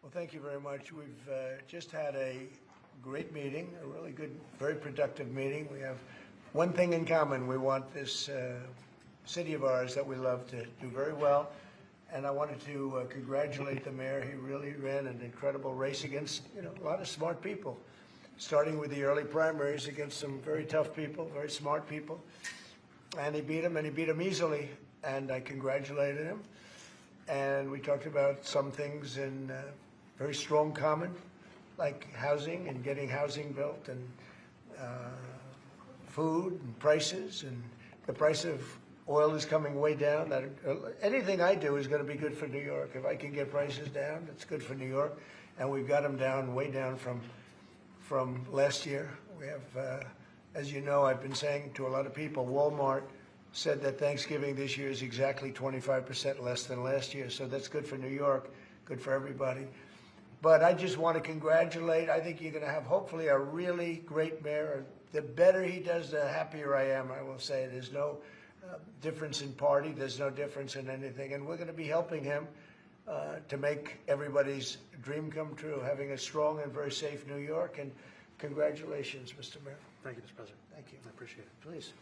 Well, thank you very much. We've just had a great meeting, a really good, very productive meeting. We have one thing in common. We want this city of ours that we love to do very well. And I wanted to congratulate the mayor. He really ran an incredible race against, a lot of smart people, starting with the early primaries against some very tough people, very smart people. And he beat them easily. And I congratulated him. And we talked about some things in very strong common, like housing and getting housing built, and food and prices, and the price of oil is coming way down. That anything I do is going to be good for New York. If I can get prices down, it's good for New York, and we've got them down, way down from last year. We have, as you know, I've been saying to a lot of people, Walmart said that Thanksgiving this year is exactly 25% less than last year, so that's good for New York, good for everybody. But I just want to congratulate. I think you're going to have, hopefully, a really great mayor. The better he does, the happier I am, I will say. There's no difference in party. There's no difference in anything. And we're going to be helping him to make everybody's dream come true, having a strong and very safe New York. And congratulations, Mr. Mayor. Thank you, Mr. President. Thank you. I appreciate it. Please.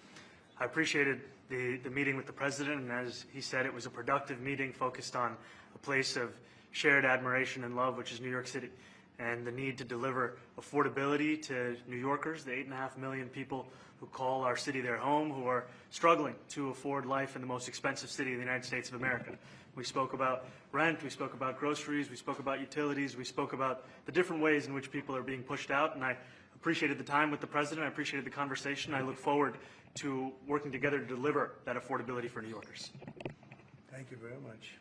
I appreciated the meeting with the president, and as he said, it was a productive meeting focused on a place of shared admiration and love, which is New York City, and the need to deliver affordability to New Yorkers, the 8.5 million people who call our city their home, who are struggling to afford life in the most expensive city in the United States of America. We spoke about rent, we spoke about groceries, we spoke about utilities, we spoke about the different ways in which people are being pushed out, and I appreciated the time with the president, I appreciated the conversation. I look forward to working together to deliver that affordability for New Yorkers. Thank you very much.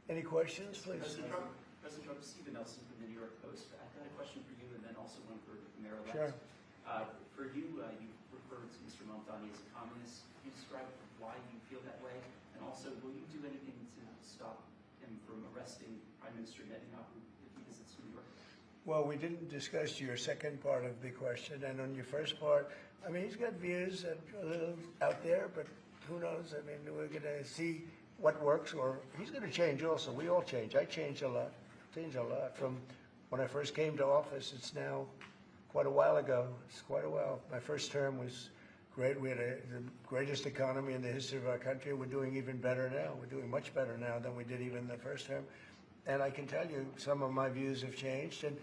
Any questions, please? President Trump, Stephen Nelson from the New York Post. I've got a question for you and then also one for the Mayor-elect. Sure. For you, you referred to Mr. Mamdani as a communist. Can you describe why you feel that way? And also, will you do anything to stop him from arresting Prime Minister Netanyahu if he visits New York? Well, we didn't discuss your second part of the question. And on your first part, I mean, he's got views that are a little out there, but who knows? I mean, we're going to see what works, or he's going to change also. We all change. I changed a lot. From when I first came to office. It's now quite a while ago. It's quite a while. My first term was great. We had the greatest economy in the history of our country. We're doing even better now. We're doing much better now than we did even the first term. And I can tell you some of my views have changed. And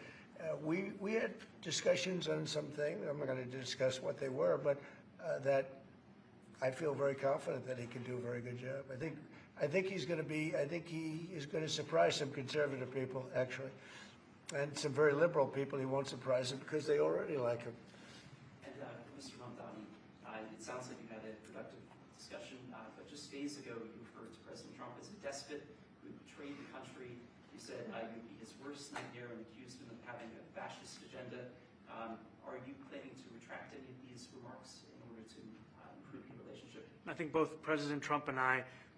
we had discussions on some things. I'm not going to discuss what they were, but that I feel very confident that he can do a very good job. I think he's going to be. I think he is going to surprise some conservative people, actually, and some very liberal people. He won't surprise them because they already like him. And Mr. Mamdani, it sounds like you had a productive discussion, but just days ago you referred to President Trump as a despot who betrayed the country. You said you'd be his worst nightmare and accused him of having a fascist agenda. Are you planning to retract any of these remarks in order to improve your relationship? I think both President Trump and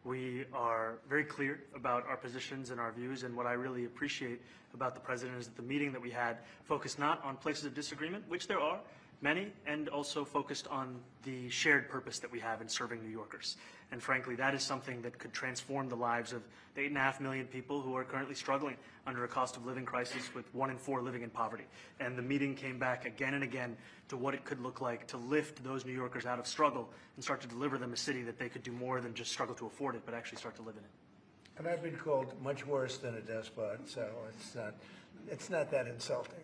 we are very clear about our positions and our views, and what I really appreciate about the president is that the meeting that we had focused not on places of disagreement, which there are many, and also focused on the shared purpose that we have in serving New Yorkers. And frankly, that is something that could transform the lives of the 8.5 million people who are currently struggling under a cost of living crisis, with 1 in 4 living in poverty. And the meeting came back again and again to what it could look like to lift those New Yorkers out of struggle and start to deliver them a city that they could do more than just struggle to afford it, but actually start to live in it. And I've been called much worse than a despot, so it's not that insulting.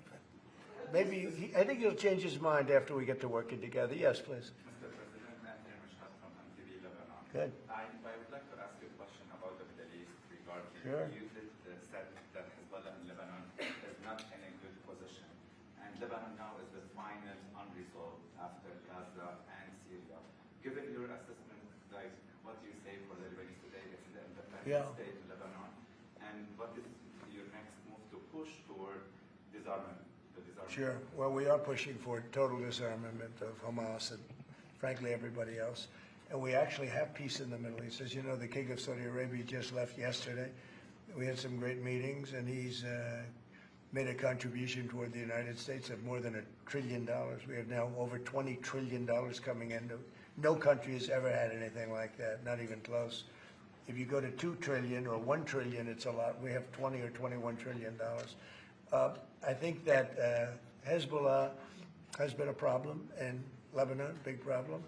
Maybe I think he'll change his mind after we get to working together. Yes, please. Mr. President, Mamdani White House from MTV Lebanon. Good. I would like to ask you a question about the Middle East regarding Sure. you said that Hezbollah in Lebanon is not in a good position, and Lebanon now is the final unresolved after Gaza and Syria. Given your assessment, like what do you say for the Lebanese today? It's the independent state in Lebanon, and what is your next move to push toward disarmament? Sure. Well, we are pushing for total disarmament of Hamas and, frankly, everybody else. And we actually have peace in the Middle East. As you know, the King of Saudi Arabia just left yesterday. We had some great meetings, and he's made a contribution toward the United States of more than $1 trillion. We have now over $20 trillion coming in. No country has ever had anything like that, not even close. If you go to $2 trillion or $1 trillion, it's a lot. We have $20 or $21 trillion. I think that Hezbollah has been a problem in Lebanon, big problem.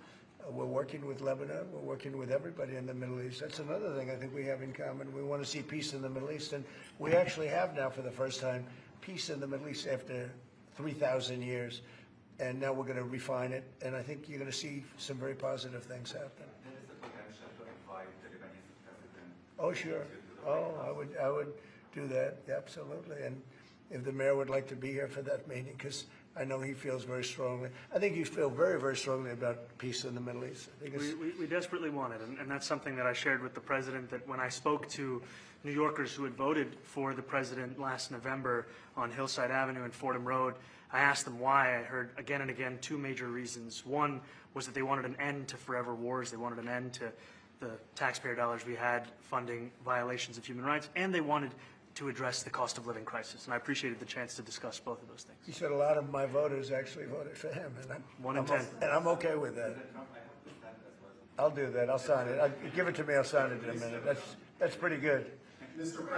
We're working with Lebanon. We're working with everybody in the Middle East. That's another thing I think we have in common. We want to see peace in the Middle East, and we actually have now, for the first time, peace in the Middle East after 3,000 years. And now we're going to refine it, and I think you're going to see some very positive things happen. There is a potential to invite the Lebanese president. Oh, sure. Oh, I would do that, absolutely. And if the mayor would like to be here for that meeting, because I know he feels very strongly. I think you feel very, very strongly about peace in the Middle East. I think it's, We desperately want it, and that's something that I shared with the president, that when I spoke to New Yorkers who had voted for the president last November on Hillside Avenue and Fordham Road, I asked them why. I heard again and again two major reasons. One was that they wanted an end to forever wars. They wanted an end to the taxpayer dollars we had funding violations of human rights, and they wanted to address the cost of living crisis. And I appreciated the chance to discuss both of those things. he said a lot of my voters actually voted for him, and One in 10. And I'm okay with that. President Trump, I hope to stand as well. I'll do that. I'll sign it. Give it to me. I'll sign it in a minute. That's pretty good. Mr. President.